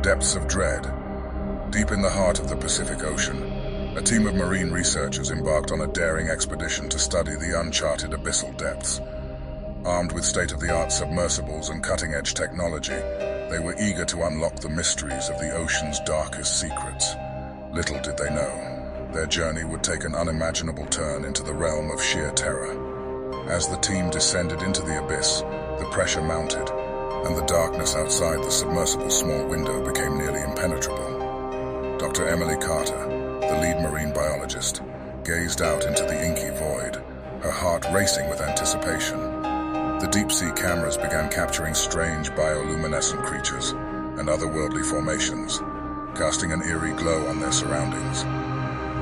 Depths of dread. Deep in the heart of the Pacific Ocean, a team of marine researchers embarked on a daring expedition to study the uncharted abyssal depths. Armed with state-of-the-art submersibles and cutting-edge technology, they were eager to unlock the mysteries of the ocean's darkest secrets. Little did they know, their journey would take an unimaginable turn into the realm of sheer terror. As the team descended into the abyss, the pressure mounted, and the darkness outside the submersible's small window became nearly impenetrable. Dr. Emily Carter, the lead marine biologist, gazed out into the inky void, her heart racing with anticipation. The deep-sea cameras began capturing strange bioluminescent creatures and otherworldly formations, casting an eerie glow on their surroundings.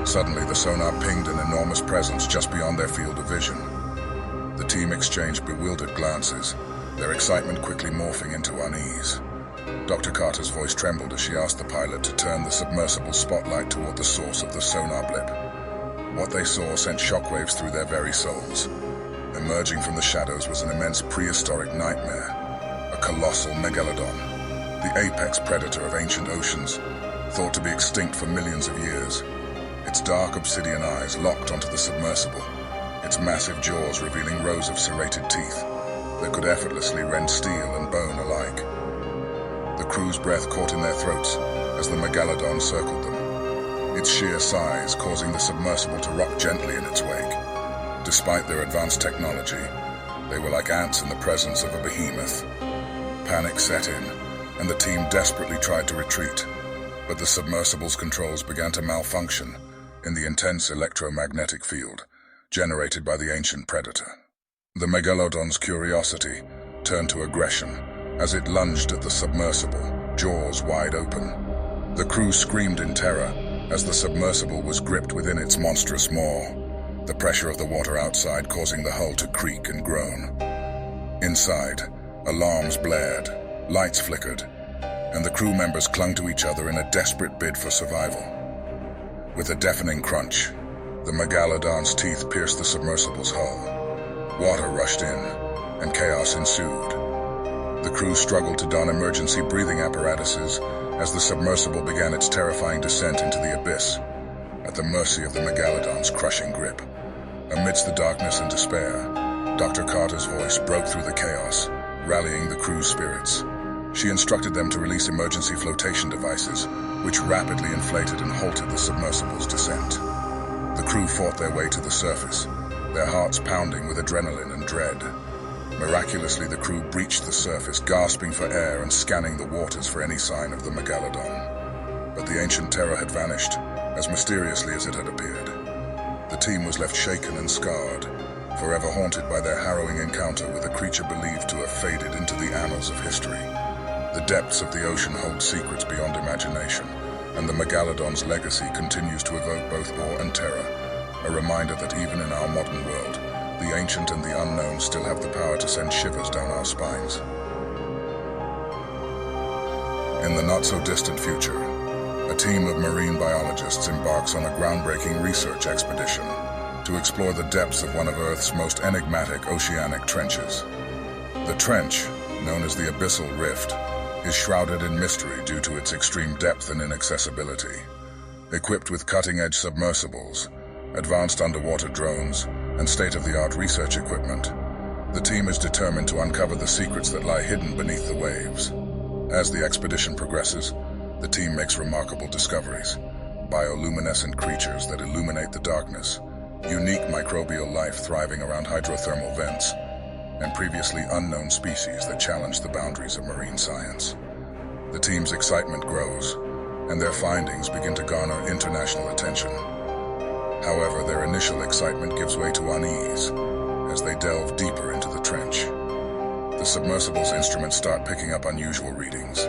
Suddenly, the sonar pinged an enormous presence just beyond their field of vision. The team exchanged bewildered glances, their excitement quickly morphing into unease. Dr. Carter's voice trembled as she asked the pilot to turn the submersible spotlight toward the source of the sonar blip. What they saw sent shockwaves through their very souls. Emerging from the shadows was an immense prehistoric nightmare, a colossal Megalodon, the apex predator of ancient oceans, thought to be extinct for millions of years. Its dark obsidian eyes locked onto the submersible, its massive jaws revealing rows of serrated teeth that could effortlessly rend steel and bone alike. The crew's breath caught in their throats as the Megalodon circled them, its sheer size causing the submersible to rock gently in its wake. Despite their advanced technology, they were like ants in the presence of a behemoth. Panic set in, and the team desperately tried to retreat, but the submersible's controls began to malfunction in the intense electromagnetic field generated by the ancient predator. The Megalodon's curiosity turned to aggression as it lunged at the submersible, jaws wide open. The crew screamed in terror as the submersible was gripped within its monstrous maw, the pressure of the water outside causing the hull to creak and groan. Inside, alarms blared, lights flickered, and the crew members clung to each other in a desperate bid for survival. With a deafening crunch, the Megalodon's teeth pierced the submersible's hull. Water rushed in, and chaos ensued. The crew struggled to don emergency breathing apparatuses as the submersible began its terrifying descent into the abyss, at the mercy of the Megalodon's crushing grip. Amidst the darkness and despair, Dr. Carter's voice broke through the chaos, rallying the crew's spirits. She instructed them to release emergency flotation devices, which rapidly inflated and halted the submersible's descent. The crew fought their way to the surface, their hearts pounding with adrenaline and dread. Miraculously, the crew breached the surface, gasping for air and scanning the waters for any sign of the Megalodon. But the ancient terror had vanished, as mysteriously as it had appeared. The team was left shaken and scarred, forever haunted by their harrowing encounter with a creature believed to have faded into the annals of history. The depths of the ocean hold secrets beyond imagination, and the Megalodon's legacy continues to evoke both awe and terror, a reminder that even in our modern world, the ancient and the unknown still have the power to send shivers down our spines. In the not-so-distant future, a team of marine biologists embarks on a groundbreaking research expedition to explore the depths of one of Earth's most enigmatic oceanic trenches. The trench, known as the Abyssal Rift, is shrouded in mystery due to its extreme depth and inaccessibility. Equipped with cutting-edge submersibles, advanced underwater drones, and state-of-the-art research equipment, the team is determined to uncover the secrets that lie hidden beneath the waves. As the expedition progresses, the team makes remarkable discoveries: bioluminescent creatures that illuminate the darkness, unique microbial life thriving around hydrothermal vents, and previously unknown species that challenge the boundaries of marine science. The team's excitement grows, and their findings begin to garner international attention. However, their initial excitement gives way to unease as they delve deeper into the trench. The submersible's instruments start picking up unusual readings,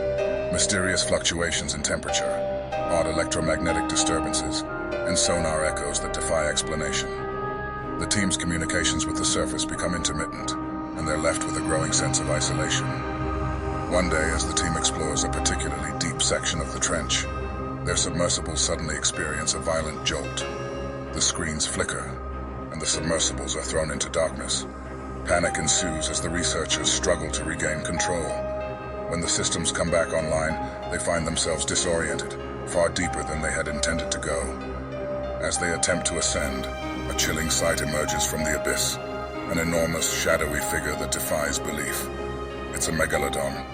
mysterious fluctuations in temperature, odd electromagnetic disturbances, and sonar echoes that defy explanation. The team's communications with the surface become intermittent, and they're left with a growing sense of isolation. One day, as the team explores a particularly deep section of the trench, their submersibles suddenly experience a violent jolt. The screens flicker, and the submersibles are thrown into darkness. Panic ensues as the researchers struggle to regain control. When the systems come back online, they find themselves disoriented, far deeper than they had intended to go. As they attempt to ascend, a chilling sight emerges from the abyss, an enormous, shadowy figure that defies belief. It's a Megalodon,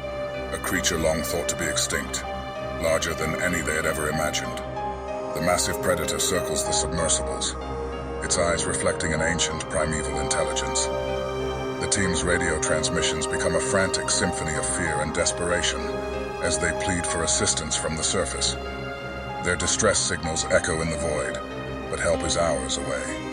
a creature long thought to be extinct, larger than any they had ever imagined. The massive predator circles the submersibles, its eyes reflecting an ancient, primeval intelligence. The team's radio transmissions become a frantic symphony of fear and desperation as they plead for assistance from the surface. Their distress signals echo in the void, but help is hours away.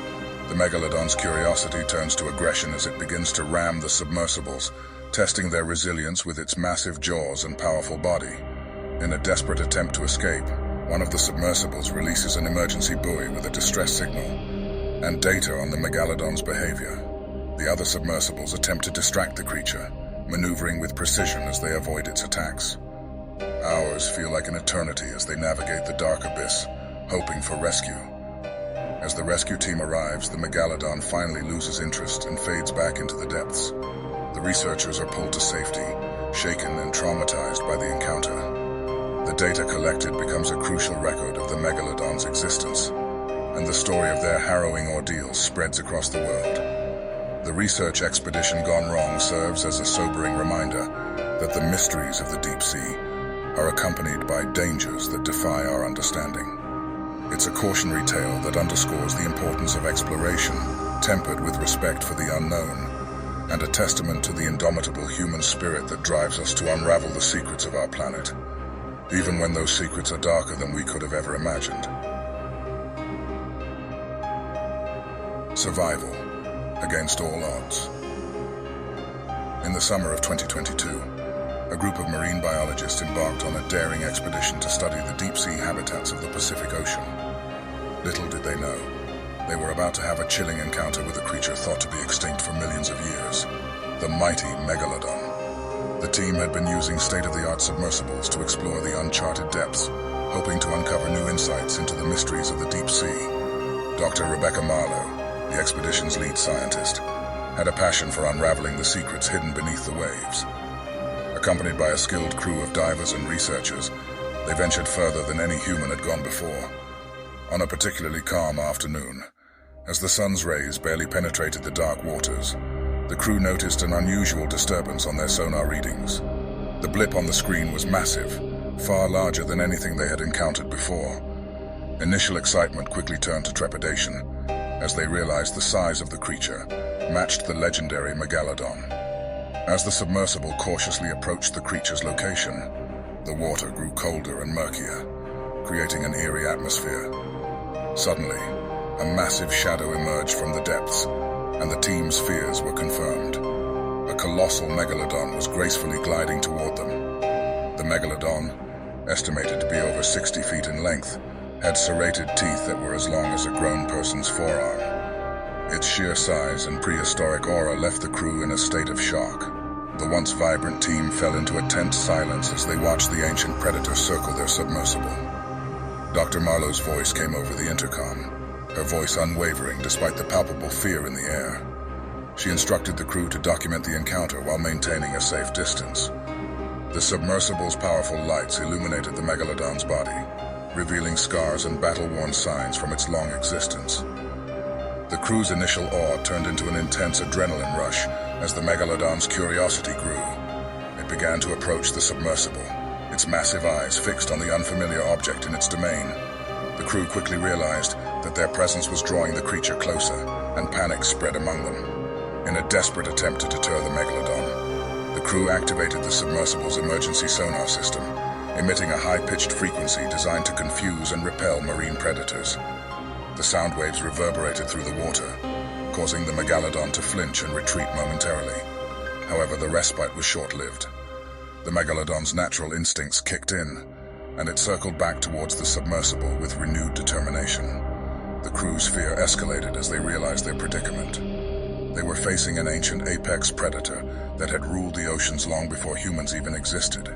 The Megalodon's curiosity turns to aggression as it begins to ram the submersibles, testing their resilience with its massive jaws and powerful body. In a desperate attempt to escape, one of the submersibles releases an emergency buoy with a distress signal and data on the Megalodon's behavior. The other submersibles attempt to distract the creature, maneuvering with precision as they avoid its attacks. Hours feel like an eternity as they navigate the dark abyss, hoping for rescue. As the rescue team arrives, the Megalodon finally loses interest and fades back into the depths. The researchers are pulled to safety, shaken and traumatized by the encounter. The data collected becomes a crucial record of the Megalodon's existence, and the story of their harrowing ordeal spreads across the world. The research expedition gone wrong serves as a sobering reminder that the mysteries of the deep sea are accompanied by dangers that defy our understanding. It's a cautionary tale that underscores the importance of exploration, tempered with respect for the unknown, and a testament to the indomitable human spirit that drives us to unravel the secrets of our planet, even when those secrets are darker than we could have ever imagined. Survival against all odds. In the summer of 2022, a group of marine biologists embarked on a daring expedition to study the deep-sea habitats of the Pacific Ocean. Little did they know, they were about to have a chilling encounter with a creature thought to be extinct for millions of years, the mighty Megalodon. The team had been using state-of-the-art submersibles to explore the uncharted depths, hoping to uncover new insights into the mysteries of the deep sea. Dr. Rebecca Marlowe, the expedition's lead scientist, had a passion for unraveling the secrets hidden beneath the waves. Accompanied by a skilled crew of divers and researchers, they ventured further than any human had gone before. On a particularly calm afternoon, as the sun's rays barely penetrated the dark waters, the crew noticed an unusual disturbance on their sonar readings. The blip on the screen was massive, far larger than anything they had encountered before. Initial excitement quickly turned to trepidation, as they realized the size of the creature matched the legendary Megalodon. As the submersible cautiously approached the creature's location, the water grew colder and murkier, creating an eerie atmosphere. Suddenly, a massive shadow emerged from the depths, and the team's fears were confirmed. A colossal Megalodon was gracefully gliding toward them. The Megalodon, estimated to be over 60 feet in length, had serrated teeth that were as long as a grown person's forearm. Its sheer size and prehistoric aura left the crew in a state of shock. The once vibrant team fell into a tense silence as they watched the ancient predator circle their submersible. Dr. Marlowe's voice came over the intercom, her voice unwavering despite the palpable fear in the air. She instructed the crew to document the encounter while maintaining a safe distance. The submersible's powerful lights illuminated the Megalodon's body, revealing scars and battle-worn signs from its long existence. The crew's initial awe turned into an intense adrenaline rush as the Megalodon's curiosity grew. It began to approach the submersible, its massive eyes fixed on the unfamiliar object in its domain. The crew quickly realized that their presence was drawing the creature closer, and panic spread among them. In a desperate attempt to deter the Megalodon, the crew activated the submersible's emergency sonar system, emitting a high-pitched frequency designed to confuse and repel marine predators. The sound waves reverberated through the water, causing the Megalodon to flinch and retreat momentarily. However, the respite was short-lived. The Megalodon's natural instincts kicked in, and it circled back towards the submersible with renewed determination. The crew's fear escalated as they realized their predicament. They were facing an ancient apex predator that had ruled the oceans long before humans even existed.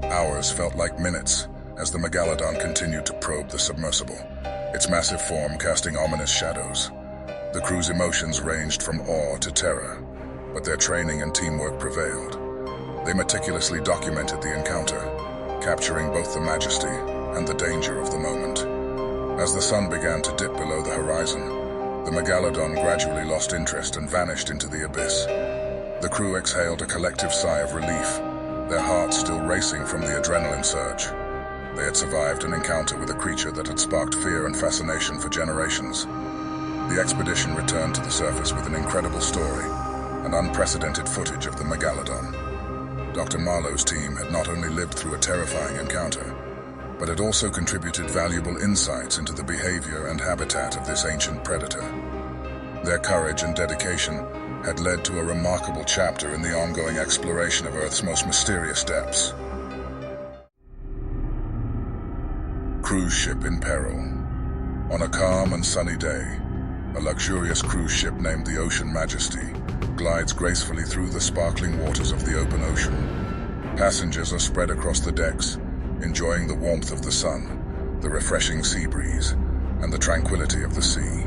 Hours felt like minutes as the Megalodon continued to probe the submersible, its massive form casting ominous shadows. The crew's emotions ranged from awe to terror, but their training and teamwork prevailed. They meticulously documented the encounter, capturing both the majesty and the danger of the moment. As the sun began to dip below the horizon, the Megalodon gradually lost interest and vanished into the abyss. The crew exhaled a collective sigh of relief, their hearts still racing from the adrenaline surge. They had survived an encounter with a creature that had sparked fear and fascination for generations. The expedition returned to the surface with an incredible story and unprecedented footage of the Megalodon. Dr. Marlowe's team had not only lived through a terrifying encounter, but had also contributed valuable insights into the behavior and habitat of this ancient predator. Their courage and dedication had led to a remarkable chapter in the ongoing exploration of Earth's most mysterious depths. Cruise ship in peril. On a calm and sunny day, a luxurious cruise ship named the Ocean Majesty glides gracefully through the sparkling waters of the open ocean. Passengers are spread across the decks, enjoying the warmth of the sun, the refreshing sea breeze, and the tranquility of the sea.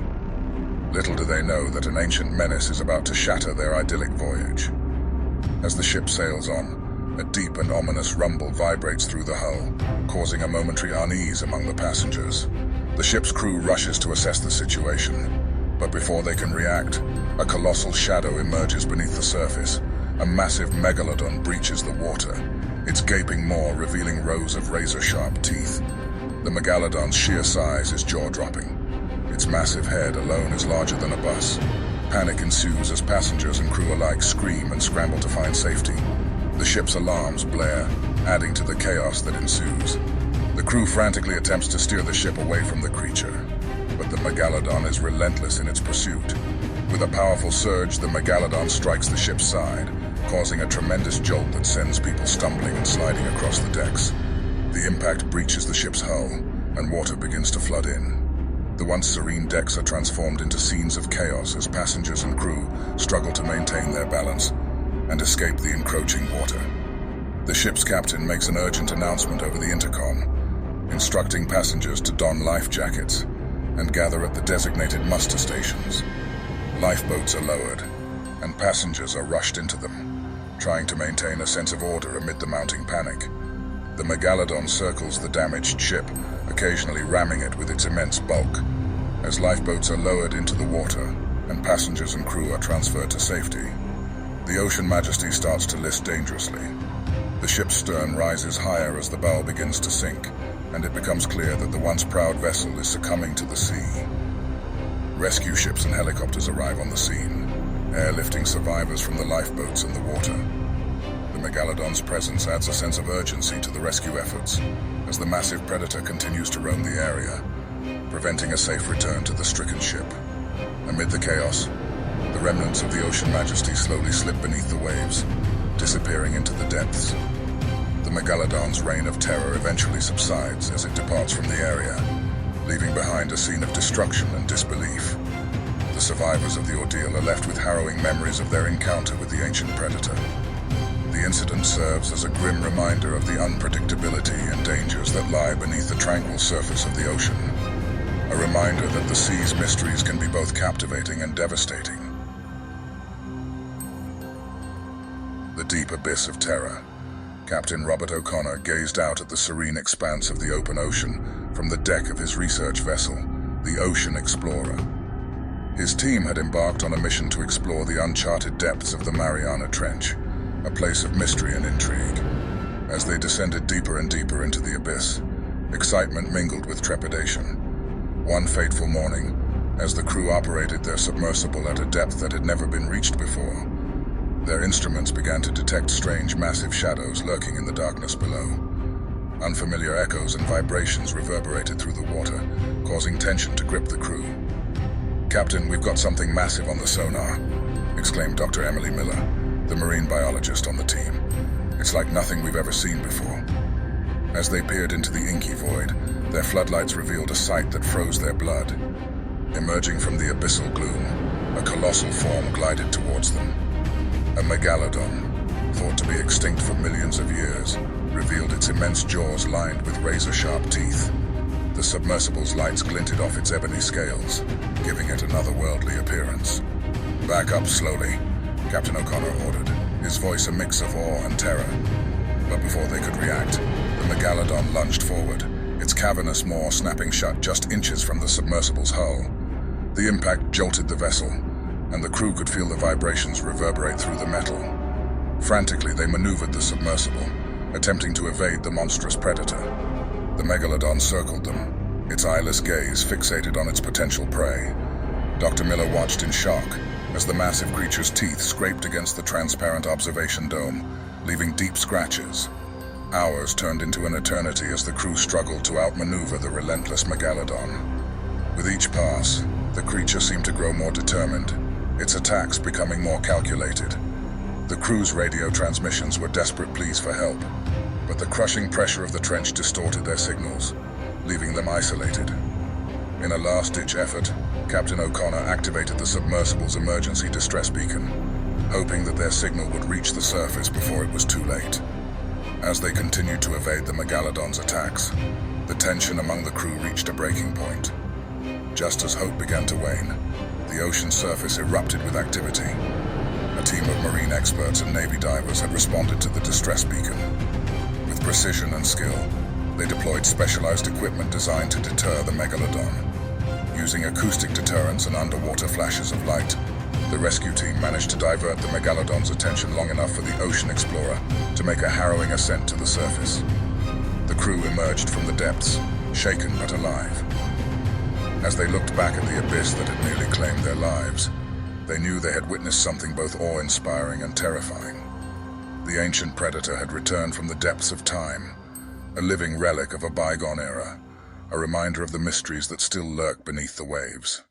Little do they know that an ancient menace is about to shatter their idyllic voyage. As the ship sails on, a deep and ominous rumble vibrates through the hull, causing a momentary unease among the passengers. The ship's crew rushes to assess the situation, but before they can react, a colossal shadow emerges beneath the surface. A massive megalodon breaches the water, its gaping maw revealing rows of razor-sharp teeth. The megalodon's sheer size is jaw-dropping. Its massive head alone is larger than a bus. Panic ensues as passengers and crew alike scream and scramble to find safety. The ship's alarms blare, adding to the chaos that ensues. The crew frantically attempts to steer the ship away from the creature, but the Megalodon is relentless in its pursuit. With a powerful surge, the Megalodon strikes the ship's side, causing a tremendous jolt that sends people stumbling and sliding across the decks. The impact breaches the ship's hull, and water begins to flood in. The once serene decks are transformed into scenes of chaos as passengers and crew struggle to maintain their balance and escape the encroaching water. The ship's captain makes an urgent announcement over the intercom, instructing passengers to don life jackets and gather at the designated muster stations. Lifeboats are lowered, and passengers are rushed into them, trying to maintain a sense of order amid the mounting panic. The Megalodon circles the damaged ship, occasionally ramming it with its immense bulk. As lifeboats are lowered into the water and passengers and crew are transferred to safety, the Ocean Majesty starts to list dangerously. The ship's stern rises higher as the bow begins to sink, and it becomes clear that the once proud vessel is succumbing to the sea. Rescue ships and helicopters arrive on the scene, airlifting survivors from the lifeboats and the water. The Megalodon's presence adds a sense of urgency to the rescue efforts, as the massive predator continues to roam the area, preventing a safe return to the stricken ship. Amid the chaos, the remnants of the Ocean Majesty slowly slip beneath the waves, disappearing into the depths. The Megalodon's reign of terror eventually subsides as it departs from the area, leaving behind a scene of destruction and disbelief. The survivors of the ordeal are left with harrowing memories of their encounter with the ancient predator. The incident serves as a grim reminder of the unpredictability and dangers that lie beneath the tranquil surface of the ocean. A reminder that the sea's mysteries can be both captivating and devastating. The deep abyss of terror. Captain Robert O'Connor gazed out at the serene expanse of the open ocean from the deck of his research vessel, the Ocean Explorer. His team had embarked on a mission to explore the uncharted depths of the Mariana Trench, a place of mystery and intrigue. As they descended deeper and deeper into the abyss, excitement mingled with trepidation. One fateful morning, as the crew operated their submersible at a depth that had never been reached before, their instruments began to detect strange, massive shadows lurking in the darkness below. Unfamiliar echoes and vibrations reverberated through the water, causing tension to grip the crew. "Captain, we've got something massive on the sonar," exclaimed Dr. Emily Miller, the marine biologist on the team. "It's like nothing we've ever seen before." As they peered into the inky void, their floodlights revealed a sight that froze their blood. Emerging from the abyssal gloom, a colossal form glided towards them. A megalodon, thought to be extinct for millions of years, revealed its immense jaws lined with razor-sharp teeth. The submersible's lights glinted off its ebony scales, giving it an otherworldly appearance. "Back up slowly," Captain O'Connor ordered. his voice a mix of awe and terror. But before they could react, the Megalodon lunged forward, its cavernous maw snapping shut just inches from the submersible's hull. The impact jolted the vessel, and the crew could feel the vibrations reverberate through the metal. Frantically, they maneuvered the submersible, attempting to evade the monstrous predator. The Megalodon circled them, its eyeless gaze fixated on its potential prey. Dr. Miller watched in shock as the massive creature's teeth scraped against the transparent observation dome, leaving deep scratches. Hours turned into an eternity as the crew struggled to outmaneuver the relentless Megalodon. With each pass, the creature seemed to grow more determined, its attacks becoming more calculated. The crew's radio transmissions were desperate pleas for help, but the crushing pressure of the trench distorted their signals, leaving them isolated. In a last-ditch effort, Captain O'Connor activated the submersible's emergency distress beacon, hoping that their signal would reach the surface before it was too late. As they continued to evade the Megalodon's attacks, the tension among the crew reached a breaking point. Just as hope began to wane, the ocean surface erupted with activity. A team of marine experts and Navy divers had responded to the distress beacon. With precision and skill, they deployed specialized equipment designed to deter the Megalodon. Using acoustic deterrents and underwater flashes of light, the rescue team managed to divert the Megalodon's attention long enough for the ocean explorer to make a harrowing ascent to the surface. The crew emerged from the depths, shaken but alive. As they looked back at the abyss that had nearly claimed their lives, they knew they had witnessed something both awe-inspiring and terrifying. The ancient predator had returned from the depths of time, a living relic of a bygone era, a reminder of the mysteries that still lurk beneath the waves.